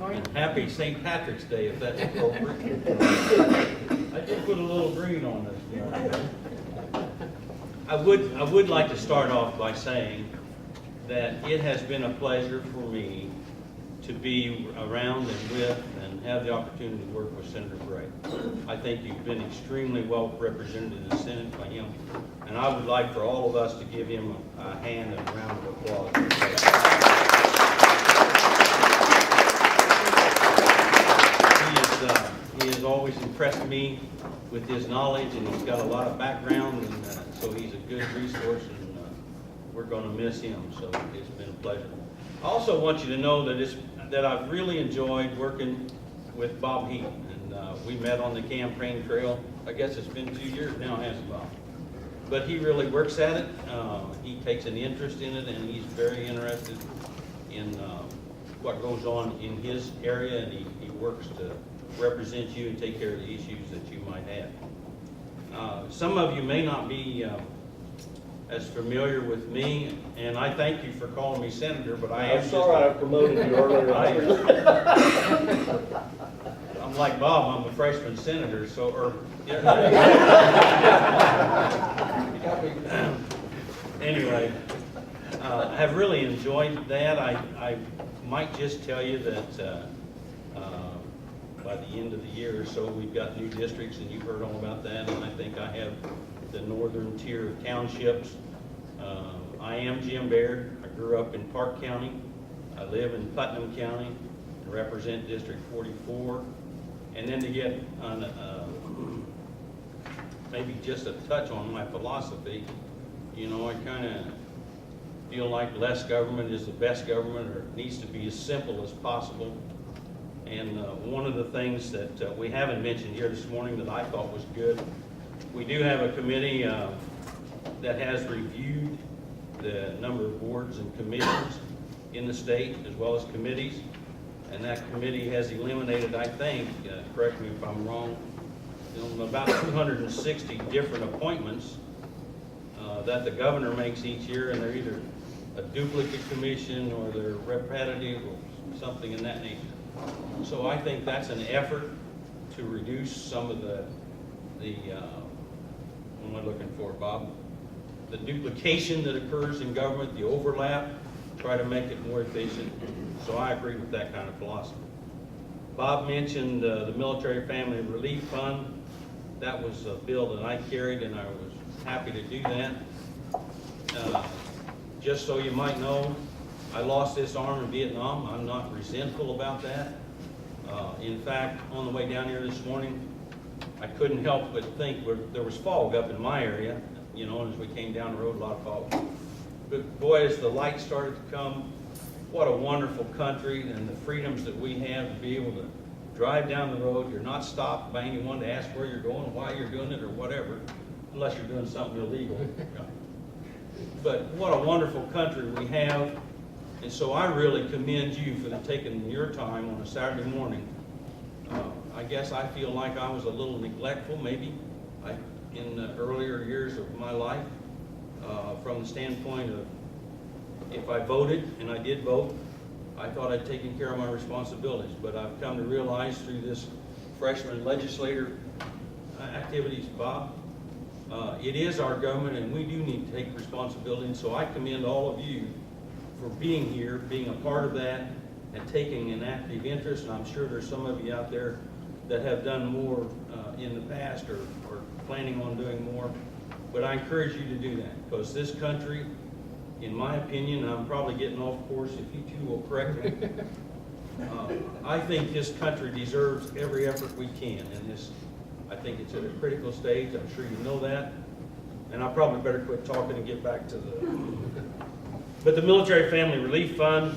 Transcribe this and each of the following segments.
morning. And happy St. Patrick's Day, if that's appropriate. I did put a little green on this morning. I would like to start off by saying that it has been a pleasure for me to be around and with and have the opportunity to work with Senator Baird. I think you've been extremely well represented in the Senate by him, and I would like for all of us to give him a hand and a round of applause. He has always impressed me with his knowledge, and he's got a lot of background, and so he's a good resource, and we're going to miss him, so it's been a pleasure. I also want you to know that I've really enjoyed working with Bob Heaton, and we met on the campaign trail. I guess it's been 2 years now, hasn't it, Bob? But he really works at it. He takes an interest in it, and he's very interested in what goes on in his area, and he works to represent you and take care of the issues that you might have. Some of you may not be as familiar with me, and I thank you for calling me senator, but I am I'm sorry I promoted you earlier. I'm like Bob, I'm a freshman senator, so, anyway, I have really enjoyed that. I might just tell you that by the end of the year or so, we've got new districts, and you've heard all about that, and I think I have the northern tier of townships. I am Jim Baird. I grew up in Park County. I live in Putnam County and represent District 44. And then to get on maybe just a touch on my philosophy, you know, I kind of feel like less government is the best government, or it needs to be as simple as possible. And one of the things that we haven't mentioned here this morning that I thought was good, we do have a committee that has reviewed the number of boards and commissions in the state, as well as committees. And that committee has eliminated, I think, correct me if I'm wrong, about 260 different appointments that the governor makes each year, and they're either a duplicate commission or they're repetitive or something in that nature. So I think that's an effort to reduce some of the what am I looking for, Bob? The duplication that occurs in government, the overlap, try to make it more efficient. So I agree with that kind of philosophy. Bob mentioned the Military Family Relief Fund. That was a bill that I carried, and I was happy to do that. Just so you might know, I lost this arm in Vietnam. I'm not resentful about that. In fact, on the way down here this morning, I couldn't help but think there was fog up in my area, you know, and as we came down the road, a lot of fog. But boy, as the light started to come, what a wonderful country, and the freedoms that we have to be able to drive down the road. You're not stopped by anyone to ask where you're going, why you're doing it, or whatever, unless you're doing something illegal. But what a wonderful country we have. And so I really commend you for taking your time on a Saturday morning. I guess I feel like I was a little neglectful, maybe, in the earlier years of my life, from the standpoint of if I voted, and I did vote, I thought I'd taken care of my responsibilities. But I've come to realize through this freshman legislator activities, Bob, it is our government, and we do need to take responsibility. And so I commend all of you for being here, being a part of that, and taking an active interest. And I'm sure there's some of you out there that have done more in the past or planning on doing more. But I encourage you to do that, because this country, in my opinion, I'm probably getting off course if you two will correct me, I think this country deserves every effort we can. And this, I think it's at a critical stage. I'm sure you know that. And I probably better quit talking and get back to But the Military Family Relief Fund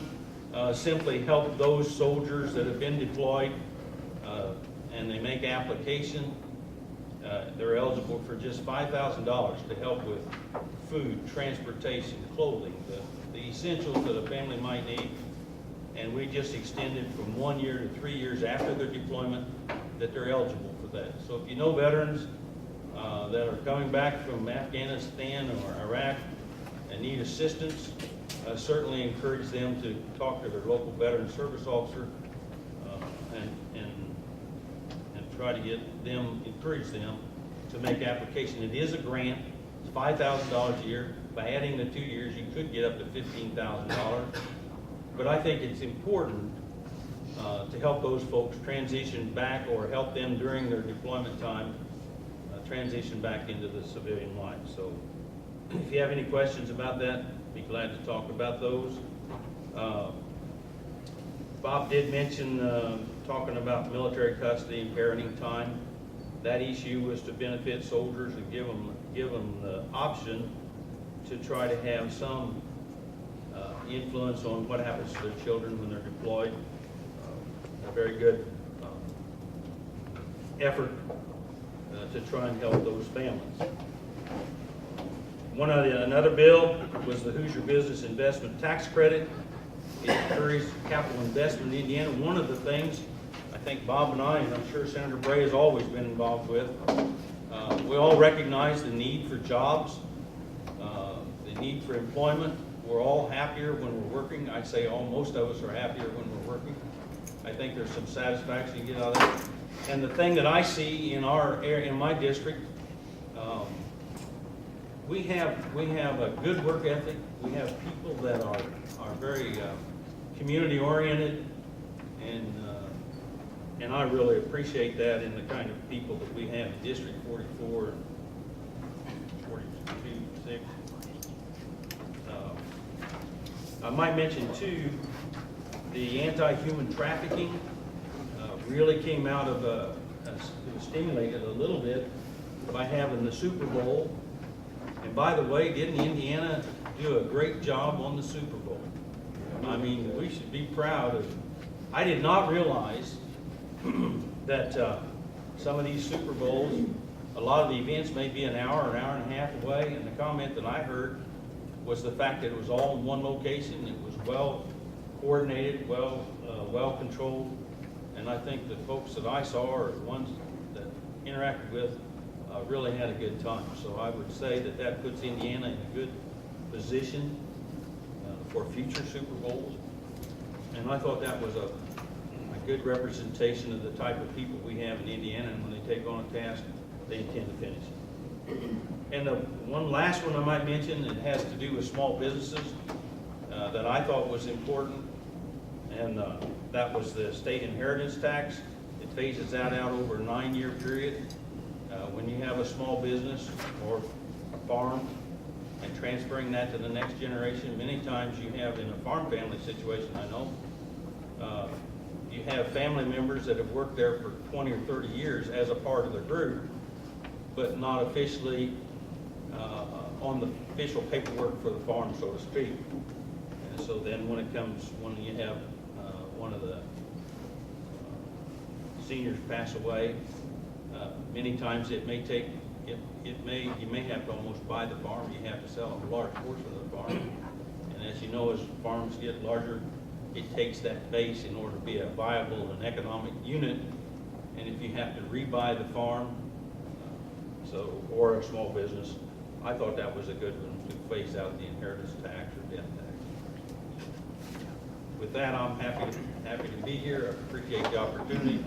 simply helped those soldiers that have been deployed and they make application. They're eligible for just $5,000 to help with food, transportation, clothing, the essentials that a family might need. And we just extended from 1 year to 3 years after their deployment that they're eligible for that. So if you know veterans that are coming back from Afghanistan or Iraq and need assistance, certainly encourage them to talk to their local veteran service officer. and try to get them, encourage them to make application. It is a grant, it's $5,000 a year. By adding the 2 years, you could get up to $15,000. But I think it's important to help those folks transition back or help them during their deployment time transition back into the civilian life. So if you have any questions about that, be glad to talk about those. Bob did mention talking about military custody and parenting time. That issue was to benefit soldiers and give them the option to try to have some influence on what happens to their children when they're deployed. A very good effort to try and help those families. Another bill was the Hoosier Business Investment Tax Credit. It encouraged capital investment in Indiana. One of the things I think Bob and I, and I'm sure Senator Bray has always been involved with, we all recognize the need for jobs, the need for employment. We're all happier when we're working. I'd say most of us are happier when we're working. I think there's some satisfaction you get out of that. And the thing that I see in our area, in my district, we have a good work ethic. We have people that are very community oriented, and I really appreciate that in the kind of people that we have in District 44 and 42, 6. I might mention too, the anti-human trafficking really came out of it was stimulated a little bit by having the Super Bowl. And by the way, didn't Indiana do a great job on the Super Bowl? I mean, we should be proud of. I did not realize that some of these Super Bowls, a lot of the events may be an hour and a half away, and the comment that I heard was the fact that it was all in one location. It was well coordinated, well controlled, and I think the folks that I saw or the ones that interacted with really had a good time. So I would say that that puts Indiana in a good position for future Super Bowls, and I thought that was a good representation of the type of people we have in Indiana, and when they take on a task, they intend to finish it. And the one last one I might mention, it has to do with small businesses that I thought was important, and that was the state inheritance tax. It phases that out over a 9-year period. When you have a small business or a farm and transferring that to the next generation, many times you have in a farm family situation, I know, you have family members that have worked there for 20 or 30 years as a part of the group, but not officially on the official paperwork for the farm, so to speak. And so then when you have one of the seniors pass away, many times it may take, you may have to almost buy the farm. You have to sell a large portion of the farm. And as you know, as farms get larger, it takes that base in order to be a viable and economic unit. And if you have to rebuy the farm, or a small business, I thought that was a good one to phase out the inheritance tax or death tax. With that, I'm happy to be here. I appreciate the opportunity.